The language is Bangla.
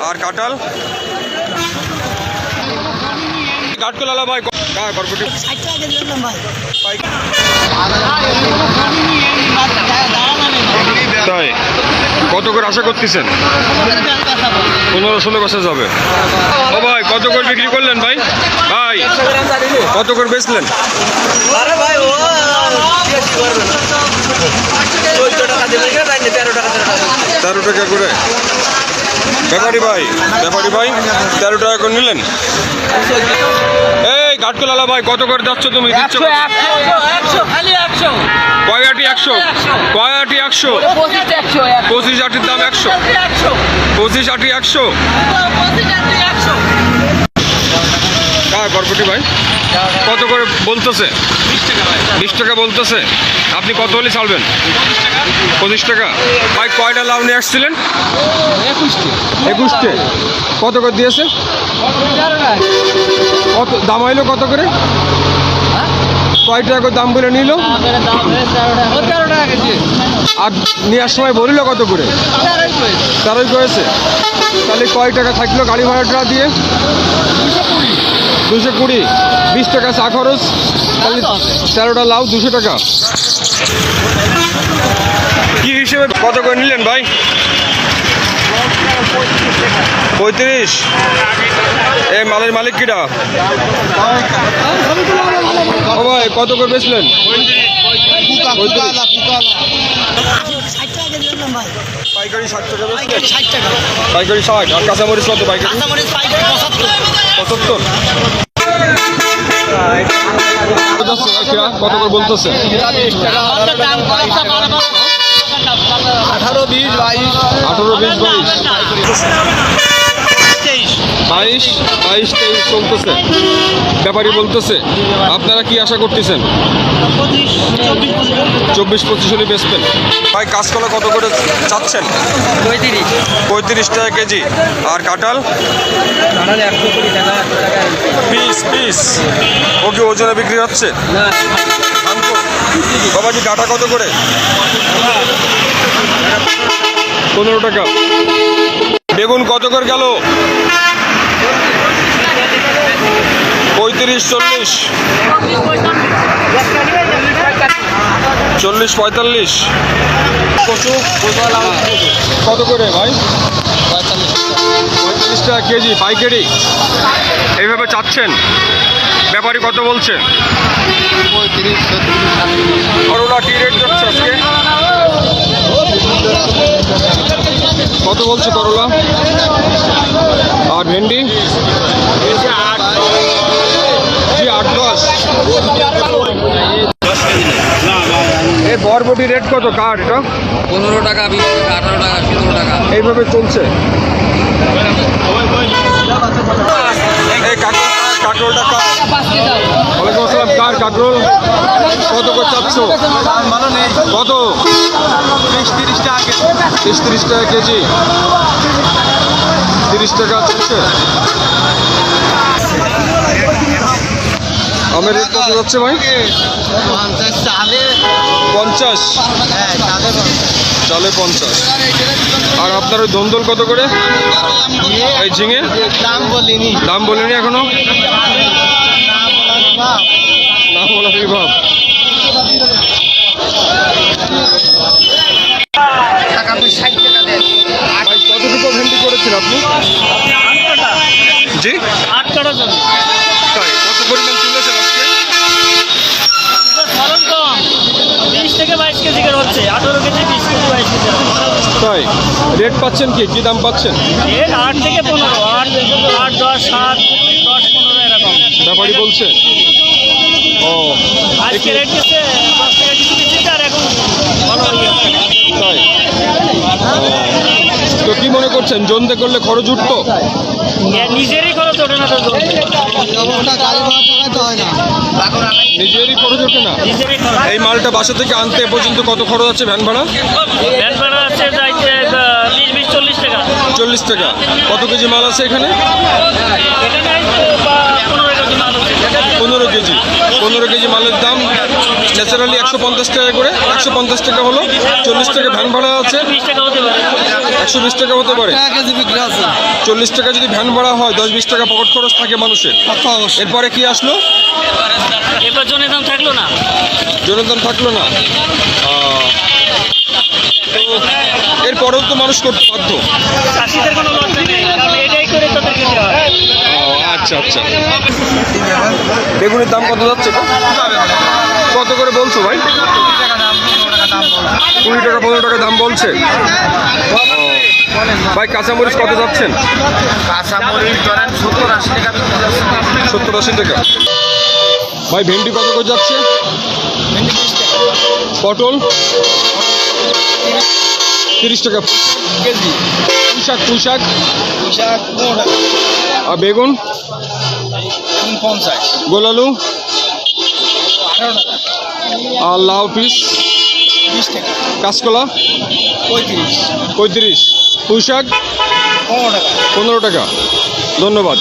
আর কাঁঠাল কাঠকলা ভাই বরবটি তাই কত করে আশা করতেছেন? 15-16 বছর যাবে। ও ভাই কত করে বিক্রি করলেন ভাই? ভাই কত করে বেচলেন? 13 টাকা করে। ব্যাপারী ভাই 13 টাকা করে নিলেন। এই কাঠকলা ভাই কত করে যাচ্ছ তুমি? দিচ্ছ কয় আটি 100? কয় আটি 100? 25 আটির দাম 100। 25 আটি 100। কার বরবটি ভাই কত করে বলতেছে? 20 টাকা বলতেছে। আপনি কত হলে ছাড়বেন? 25 টাকা। ভাই কয়টা লাউ নিয়ে আসছিলেন? 21টে। কত করে দিয়েছে? কত দাম হইলো? কত করে? কয় টাকা দাম বলে নিল? আর নেওয়ার সময় বলিল কত করে? 13 করেছে। তাহলে কয় টাকা থাকলো গাড়ি ভাড়াটা দিয়ে? 220। 20 টাকা চা খরচ। তাহলে 13টা লাউ 200 টাকা। কি হিসেবে কত করে নিলেন ভাই? 35। এই মালের মালিক কিরা? ও ভাই কত করে বেচলেন? পাইকারি 60 টাকা বেচলেন? পাইকারি 60। আর কাঁচামরিচ কত পাইকারি? 75। কত করে বলতেছে? 18, 20, 22, 22, 23 চলতেছে। ব্যাপারী বলতেছে। আপনারা কি আশা করতেছেন? 24-25 হলে বেচবেন। ভাই কাঁচকলা কত করে চাচ্ছেন? 35 টাকা কেজি। আর কাঁঠাল? পিস ও কি ওজনে বিক্রি হচ্ছে? বাবাজি ডাটা কত করে? 15 টাকা। বেগুন কত করে গেল? 35, 40, 45। কচু কত করে ভাই? 45 টাকা কেজি পাইকারি। এইভাবে চাচ্ছেন। ব্যাপারী কত বলছে? 35, করলা কি রেট যাচ্ছে আজকে? কত বলছে করলা? আর ভেন্ডি? 8-10। এই বরবটি রেট কত কার এটা? 15 টাকা, 20 টাকা, 18 টাকা, 17 টাকা। এইভাবে চলছে। এই কাঁকরোলটা কার? ওয়ালাইকুম আসসালাম। কার কাঁকরোল? কত করে চাচ্ছ? কত? 30 টাকা। 30 টাকা কেজি। 30 টাকা চলছে। আমের রেট কত যাচ্ছে ভাই? 50। চালে 50। আর আপনার ওই ধন্দল কত করে? এই ঝিঙে দাম বলিনি এখনো? না বলা বিভাব। ভাই কতটুকু ভেন্ডি করেছেন আপনি? জি 8 কাটার জন্য। তাই কত পরিমাণ তুলেছেন আজকে? ফলন কম, 20 থেকে 22 কেজি করে হচ্ছে। 18 কেজি, 20 কেজি, 22 কেজি। তাই রেট পাচ্ছেন কি দাম পাচ্ছেন? এর 8 থেকে 15, 8, 10, 7, 10, 15 এরকম। ব্যাপারী বলছে। ও আজকে রেট গেছে 10 টাকা কিছু বেশি, আর এখন ভালো হয়ে গেছে। তাই তো কি মনে করছেন জনতে করলে খরচ উঠতো? নিজেরই খরচ ওঠে না তো জমিতে। নিজেরই খরচ ওঠে না। নিজেরই খরচ। এই মালটা বাসা থেকে আনতে এ পর্যন্ত কত খরচ আছে ভ্যান ভাড়া? ভ্যান ভাড়া আছে যাইতে 20, 40 টাকা। 40 টাকা। কত কেজি মাল আছে এখানে? এখানে আসছে 15 কেজি মাল হচ্ছে। 15 কেজি। 15 কেজি মালের দাম ন্যাচারালি 150 টাকা করে। 150 টাকা হলো 40 টাকা ভ্যান ভাড়া আছে। 20 টাকা হতে পারে। 120 টাকা হতে পারে। কেজি বিক্রি আছে। 40 টাকা যদি ভ্যান ভাড়া হয় 10-20 টাকা পকেট খরচ থাকে মানুষের। এরপরে কি আসলো? এবার জনের দাম থাকলো না। জনদান থাকলো না। তো এরপরেও তো মানুষ করতে বাধ্য। চাষিদের কোনো লজ্জা নেই, কারণ এটাই করে তাদের খেতে হয়। আচ্ছা আচ্ছা। বেগুনের দাম কত যাচ্ছে? কত করে বলছো ভাই? 20 টাকা 15 টাকা দাম বলছে। ভাই কাঁচামরিচ কত যাচ্ছেন? কাঁচামরিচ ধরেন 70-80 টাকা। 70-80 টাকা। ভাই ভেন্ডি কত করে যাচ্ছে? পটল 30 টাকা কেজি। পুঁইশাক পোশাক 15 টাকা। আর বেগুন 50। গোলালু 18 টাকা। আর লাউ পিস 20 টাকা। কাঁচকলা 35। 35 পুঁইশাক 15 টাকা। 15 টাকা। ধন্যবাদ।